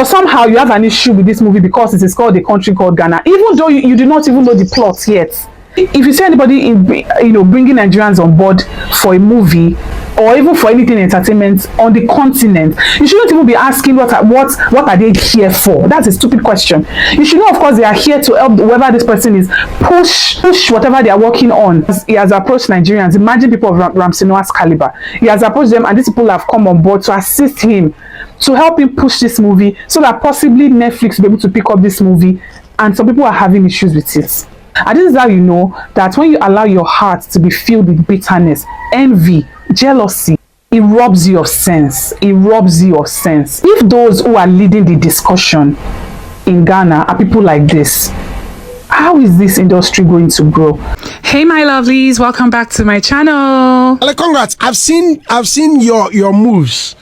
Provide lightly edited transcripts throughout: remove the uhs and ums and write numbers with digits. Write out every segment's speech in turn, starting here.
but somehow you have an issue with this movie because it is called A Country Called Ghana, even though you do not even know the plot yet. If you see anybody in, bringing Nigerians on board for a movie or even for anything entertainment on the continent, you shouldn't even be asking what are they here for. That's a stupid question. You should know, of course, they are here to help whoever this person is push whatever they are working on. He has approached Nigerians. Imagine people of Ramsey Noah's caliber. He has approached them, and these people have come on board to assist him, to help him push this movie, so that possibly Netflix will be able to pick up this movie. And some people are having issues with it. And this is how you know that when you allow your heart to be filled with bitterness, envy, jealousy, it robs you of sense. It robs you of sense. If those who are leading the discussion in Ghana are people like this, how is this industry going to grow? Hey my lovelies, welcome back to my channel. Congrats. I've seen your moves.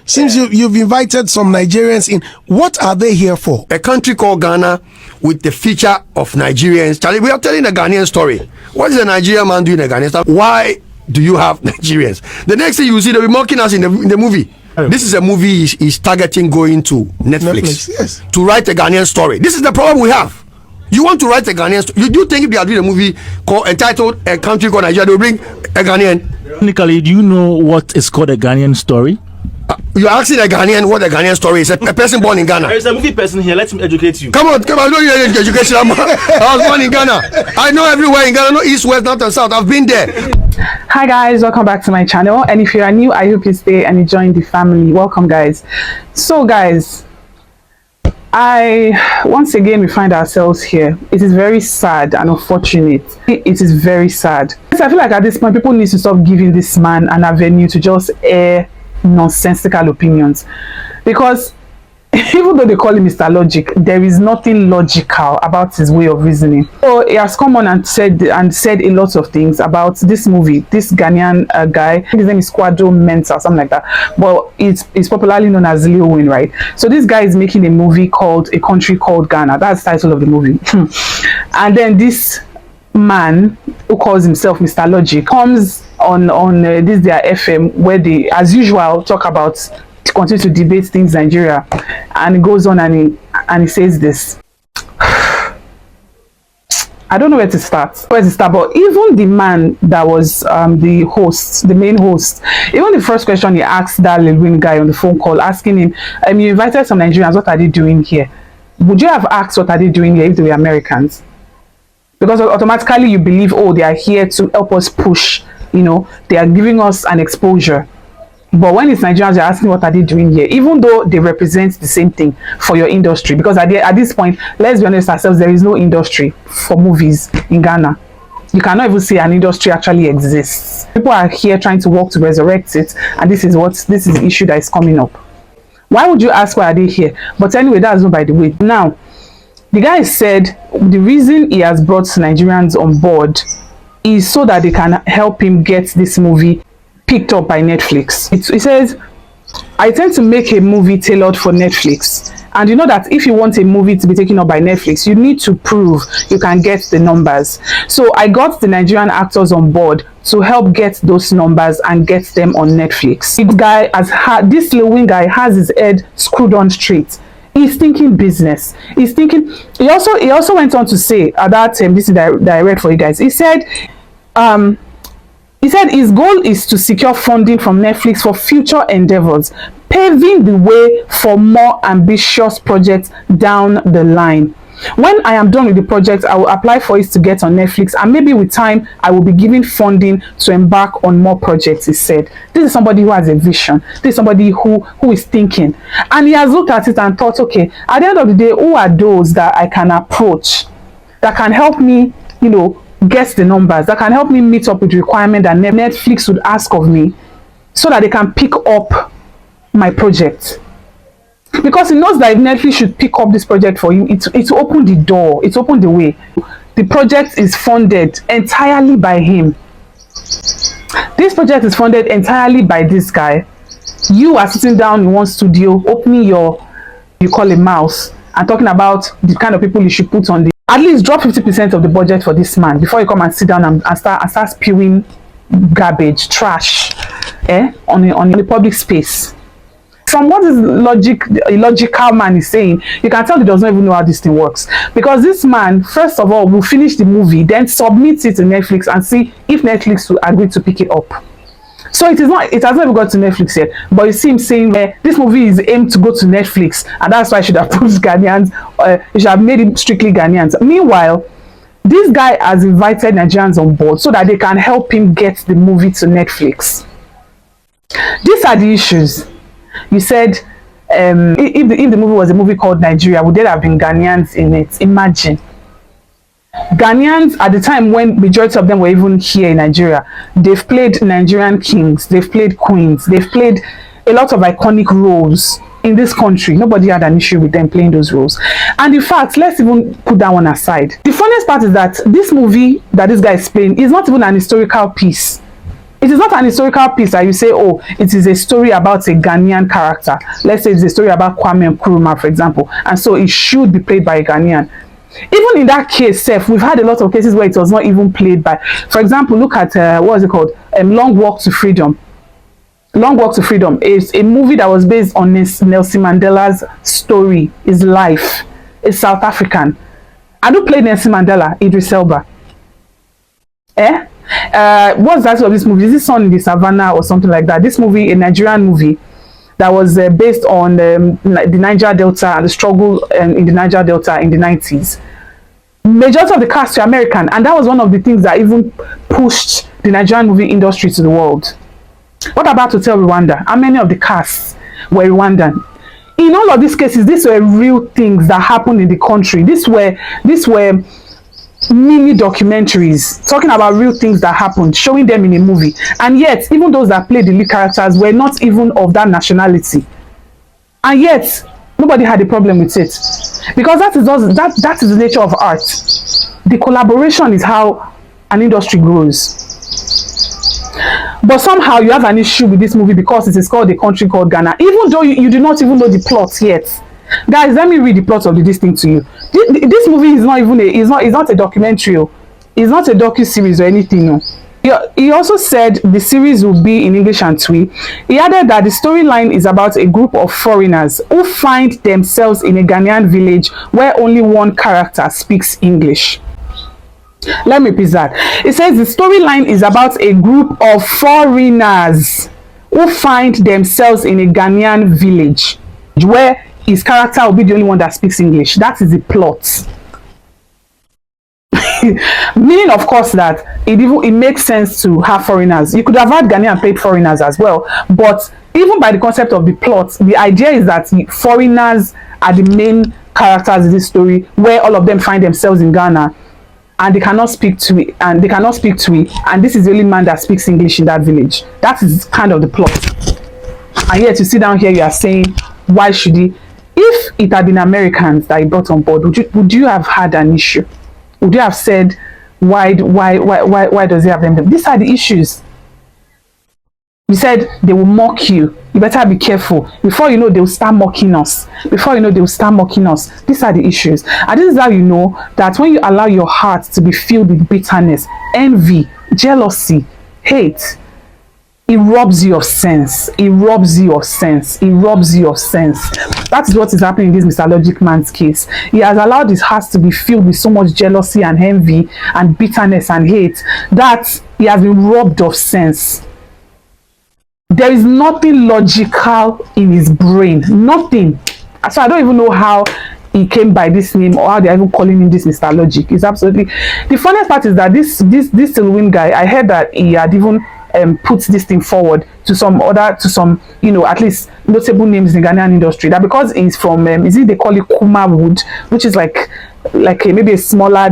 Since you've invited some Nigerians in, what are they here for? A country called Ghana with the feature of Nigerians. Charlie, we are telling a Ghanaian story. What is a Nigerian man doing a Ghanaian story? Why do you have Nigerians? The next thing you see, they'll be mocking us in the movie. This is a movie he's targeting going to Netflix yes. To write a Ghanaian story. This is the problem we have. You want to write a Ghanaian story. You do think if they are doing a movie entitled A Country Called Nigeria, they'll bring a Ghanaian? Technically, do you know what is called a Ghanaian story? You're asking a Ghanaian what a Ghanaian story is. A person born in Ghana. There's a movie person here. Let him educate you. Come on. I don't need education. I was born in Ghana. I know everywhere in Ghana. I know east, west, north, and south. I've been there. Hi guys, welcome back to my channel. And if you are new, I hope you stay and you join the family. Welcome guys. So guys, once again we find ourselves here. It is very sad and unfortunate. It is very sad. I feel like at this point people need to stop giving this man an avenue to just air nonsensical opinions, because even though they call him Mr. Logic, there is nothing logical about his way of reasoning. So he has come on and said a lot of things about this movie. This Ghanaian guy, his name is Quadro Mensah or something like that, but it's popularly known as Lil Wayne, right? So this guy is making a movie called A Country Called Ghana. That's the title of the movie. And then this man who calls himself Mr. Logic comes on this their FM, where they, as usual, talk about, continue to debate things Nigeria, and he goes on and he says this. I don't know where to start, but even the man that was the main host, even the first question he asked that Lil Wayne guy on the phone call, asking him, you invited some Nigerians, what are they doing here? Would you have asked what are they doing here if they were Americans? Because automatically you believe, oh, they are here to help us push, they are giving us an exposure. But when it's Nigerians, you're asking what are they doing here, even though they represent the same thing for your industry. Because at this point, let's be honest ourselves, there is no industry for movies in Ghana. You cannot even say an industry actually exists. People are here trying to work to resurrect it, and this is the issue that is coming up. Why would you ask why are they here? But anyway, that's not by the way. Now, the guy said the reason he has brought Nigerians on board is so that they can help him get this movie picked up by Netflix. It says, I tend to make a movie tailored for Netflix. And you know that if you want a movie to be taken up by Netflix, you need to prove you can get the numbers. So I got the Nigerian actors on board to help get those numbers and get them on Netflix. This Lil Wayne guy has his head screwed on straight. He's thinking business. He's thinking. He also went on to say that this is that I read for you guys. He said his goal is to secure funding from Netflix for future endeavors, paving the way for more ambitious projects down the line. When I am done with the project, I will apply for it to get on Netflix, and maybe with time, I will be given funding to embark on more projects, he said. This is somebody who has a vision. This is somebody who is thinking. And he has looked at it and thought, okay, at the end of the day, who are those that I can approach that can help me, get the numbers, that can help me meet up with the requirement that Netflix would ask of me so that they can pick up my project. Because he knows that if Netflix should pick up this project for him, it's opened the door, it's opened the way. The project is funded entirely by him. This project is funded entirely by this guy. You are sitting down in one studio, opening you call a mouse, and talking about the kind of people you should put on the. At least drop 50% of the budget for this man before you come and sit down and start spewing garbage, trash, on the public space. from what is illogical man is saying, you can tell he does not even know how this thing works. Because this man, first of all, will finish the movie, then submit it to Netflix and see if Netflix will agree to pick it up. So it has not even got to Netflix yet. But you see him saying this movie is aimed to go to Netflix, and that's why I should have put Ghanaians, you should have made it strictly Ghanaians. Meanwhile, this guy has invited Nigerians on board so that they can help him get the movie to Netflix. These are the issues. You said if the movie was a movie called Nigeria, would there have been Ghanaians in it? Imagine. Ghanaians at the time when majority of them were even here in Nigeria, they've played Nigerian kings, they've played queens, they've played a lot of iconic roles in this country. Nobody had an issue with them playing those roles. And in fact, let's even put that one aside. The funniest part is that this movie that this guy is playing is not even an historical piece. It is not an historical piece that you say, oh, it is a story about a Ghanaian character. Let's say it's a story about Kwame Nkrumah, for example, and so it should be played by a Ghanaian. Even in that case, we've had a lot of cases where it was not even played by. For example, look at what is it called? Long Walk to Freedom. Long Walk to Freedom is a movie that was based on Nelson Mandela's story, his life. It's South African. I do play Nelson Mandela, Idris Elba. What's that of this movie? Is this on in the Savannah or something like that? This movie, a Nigerian movie that was based on the Niger Delta and the struggle in the Niger Delta in the 90s. Majority of the cast were American, and that was one of the things that even pushed the Nigerian movie industry to the world. What about Hotel Rwanda? How many of the casts were Rwandan? In all of these cases, these were real things that happened in the country. These were mini documentaries talking about real things that happened, showing them in a movie. And yet, even those that played the lead characters were not even of that nationality. And yet, nobody had a problem with it. Because that is the nature of art. The collaboration is how an industry grows. But somehow you have an issue with this movie because it is called A Country Called Ghana, even though you do not even know the plot yet. Guys, let me read the plot of this thing to you. This movie is not even it's not a documentary. It's not a docu-series or anything. No. He also said the series will be in English and Twi. He added that the storyline is about a group of foreigners who find themselves in a Ghanaian village where only one character speaks English. Let me repeat that. It says the storyline is about a group of foreigners who find themselves in a Ghanaian village where his character will be the only one that speaks English. That is the plot. Meaning, of course, that it makes sense to have foreigners. You could have had Ghanaian paid foreigners as well, but even by the concept of the plot, the idea is that foreigners are the main characters in this story, where all of them find themselves in Ghana, and they cannot speak Twi, and this is the only man that speaks English in that village. That is kind of the plot. And yet, you sit down here, you are saying, why should he? If it had been Americans that he brought on board, would you have had an issue? Would you have said, why does he have them? These are the issues. You said they will mock you. You better be careful. Before you know, they will start mocking us. These are the issues. And this is how you know that when you allow your heart to be filled with bitterness, envy, jealousy, hate, it robs you of sense. That is what is happening in this Mr. Logic man's case. He has allowed his heart to be filled with so much jealousy and envy and bitterness and hate that he has been robbed of sense. There is nothing logical in his brain. Nothing. So I don't even know how he came by this name or how they're even calling him this Mr. Logic. It's absolutely... The funniest part is that this Tilwin guy, I heard that he had even puts this thing forward to some, at least notable names in the Ghanaian industry, that because he's from they call it Kuma Wood, which is like maybe a smaller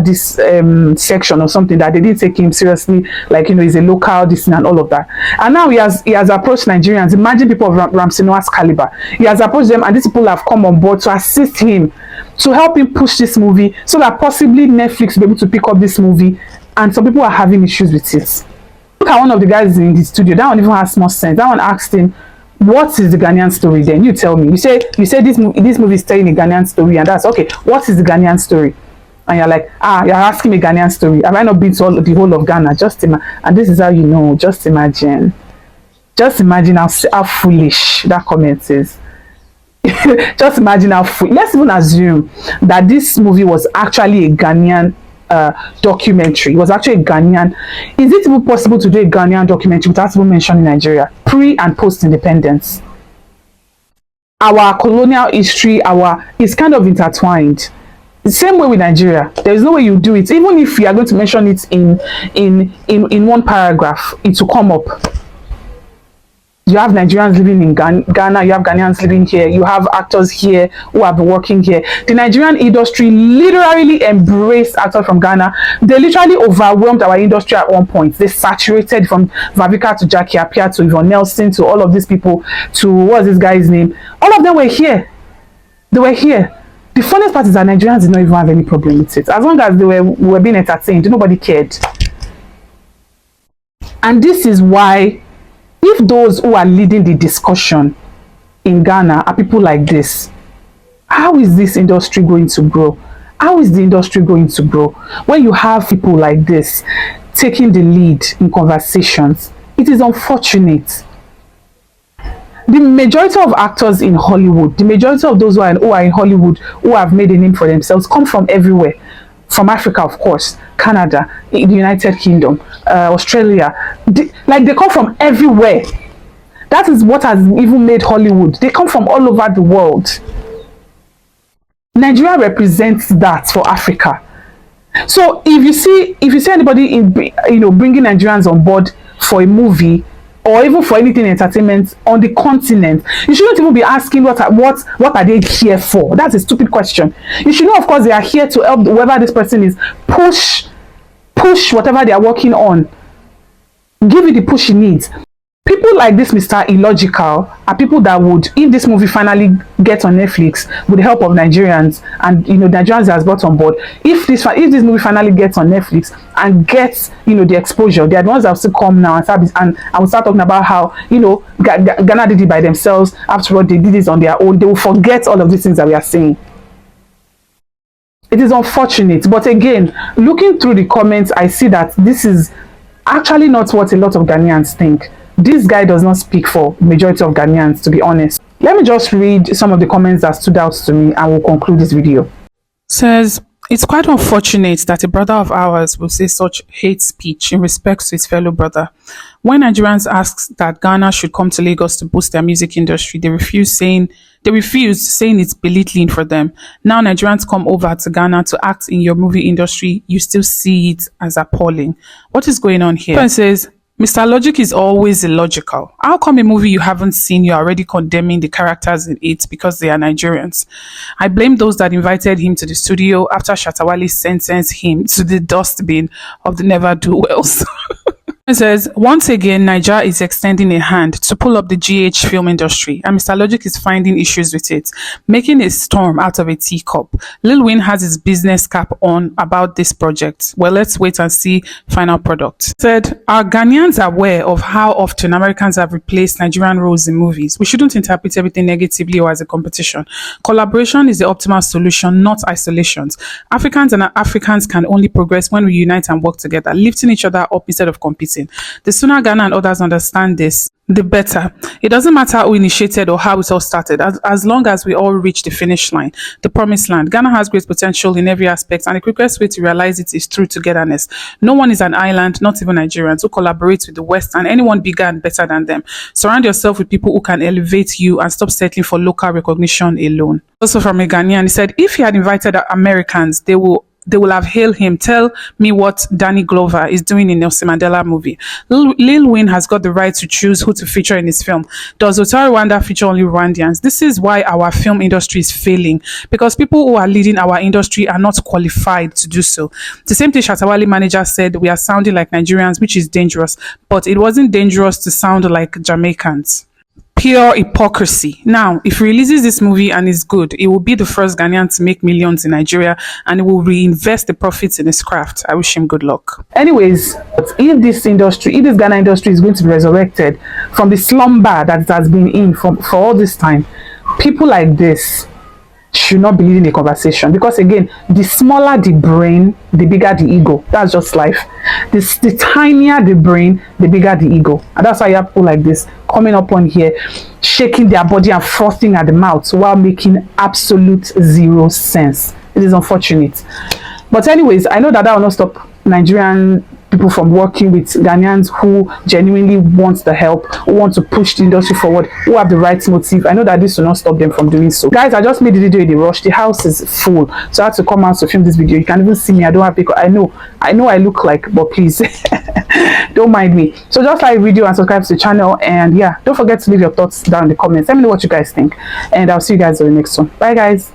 section or something, that they didn't take him seriously, he's a local and all of that. And now he has approached Nigerians. Imagine people of Ramsey Noah's caliber. He has approached them, and these people have come on board to assist him, to help him push this movie, so that possibly Netflix will be able to pick up this movie. And some people are having issues with it. Look at one of the guys in the studio. That one even has more sense. That one asked him, what is the Ghanaian story then? You tell me. You say this movie is telling a Ghanaian story, and that's okay. What is the Ghanaian story? And you're like, you're asking me a Ghanaian story. Have I not been to the whole of Ghana? And this is how you know. Just imagine how foolish that comment is. Just imagine how let's even assume that this movie was actually a Ghanaian documentary. It was actually a Ghanaian. Is it even possible to do a Ghanaian documentary without even mentioning Nigeria pre and post independence? Our colonial history, is kind of intertwined. The same way with Nigeria. There is no way you do it. Even if you are going to mention it in one paragraph, it will come up. You have Nigerians living in Ghana, you have Ghanaians living here, you have actors here who have been working here. The Nigerian industry literally embraced actors from Ghana. They literally overwhelmed our industry at one point. They saturated from Vavika to Jackie Appiah to Yvonne Nelson to all of these people to, what's this guy's name? All of them were here. They were here. The funniest part is that Nigerians did not even have any problem with it. As long as they were being entertained, nobody cared. And this is why, if those who are leading the discussion in Ghana are people like this, how is this industry going to grow? How is the industry going to grow? When you have people like this taking the lead in conversations, it is unfortunate. The majority of actors in Hollywood, the majority of those who are in Hollywood, who have made a name for themselves, come from everywhere. From Africa, of course, Canada, the United Kingdom, Australia. They come from everywhere. That is what has even made Hollywood. They come from all over the world. Nigeria represents that for Africa. So if you see anybody bringing Nigerians on board for a movie or even for anything entertainment on the continent, you shouldn't even be asking what are they here for. That's a stupid question. You should know, of course, they are here to help whoever this person is push whatever they are working on. Give it the push he needs. People like this Mr. Illogical are people that would, if this movie finally gets on Netflix with the help of Nigerians and Nigerians has brought on board, if this movie finally gets on Netflix and gets the exposure, they are the ones that will still come now and I will start talking about how Ghana did it by themselves. After all, they did this on their own. They will forget all of these things that we are saying. It is unfortunate, but again, looking through the comments, I see that this is actually not what a lot of Ghanaians think. This guy does not speak for the majority of Ghanaians, to be honest. Let me just read some of the comments that stood out to me and we'll conclude this video. Says, it's quite unfortunate that a brother of ours will say such hate speech in respect to his fellow brother. When Nigerians ask that Ghana should come to Lagos to boost their music industry, they refuse, saying it's belittling for them. Now Nigerians come over to Ghana to act in your movie industry, you still see it as appalling. What is going on here? It says, Mr. Logic is always illogical. How come a movie you haven't seen, you're already condemning the characters in it because they are Nigerians? I blame those that invited him to the studio after Shatawale sentenced him to the dustbin of the never-do-wells. It says, once again, Nigeria is extending a hand to pull up the GH film industry, and Mr. Logic is finding issues with it, making a storm out of a teacup. Lil Wayne has his business cap on about this project. Well, let's wait and see final product. It said, are Ghanaians aware of how often Americans have replaced Nigerian roles in movies? We shouldn't interpret everything negatively or as a competition. Collaboration is the optimal solution, not isolations. Africans and Africans can only progress when we unite and work together, lifting each other up instead of competing. The sooner Ghana and others understand this, the better. It doesn't matter who initiated or how it all started, as long as we all reach the finish line, the promised land. Ghana has great potential in every aspect, and the quickest way to realize it is through togetherness. No one is an island, not even Nigerians, who collaborate with the West and anyone bigger and better than them. Surround yourself with people who can elevate you and stop settling for local recognition alone. Also from a Ghanaian, he said, if he had invited Americans, they will have hailed him. Tell me what Danny Glover is doing in Nelson Mandela movie. Lil Wayne has got the right to choose who to feature in his film. Does Hotel Rwanda feature only Rwandians? This is why our film industry is failing, because people who are leading our industry are not qualified to do so. The same thing Shatawale manager said, we are sounding like Nigerians, which is dangerous, but it wasn't dangerous to sound like Jamaicans. Pure hypocrisy. Now, if he releases this movie and is good, it will be the first Ghanaian to make millions in Nigeria, and it will reinvest the profits in his craft. I wish him good luck. Anyways, if this Ghana industry is going to be resurrected from the slumber that it has been in for all this time, people like this should not be leading the conversation, because again, the smaller the brain, the bigger the ego. That's just life. The tinier the brain, the bigger the ego. And that's why you have people like this coming up on here shaking their body and frothing at the mouth while making absolute zero sense. It is unfortunate. But anyways, I know that will not stop Nigerian people from working with Ghanaians who genuinely want the help, who want to push the industry forward, who have the right motive. I know that this will not stop them from doing so. Guys, I just made the video in a rush. The house is full, so I had to come out to film this video. You can even see me. I don't have because I know I look like, but please don't mind me. So just like the video and subscribe to the channel, and yeah, don't forget to leave your thoughts down in the comments. Let me know what you guys think, and I'll see you guys in the next one. Bye guys.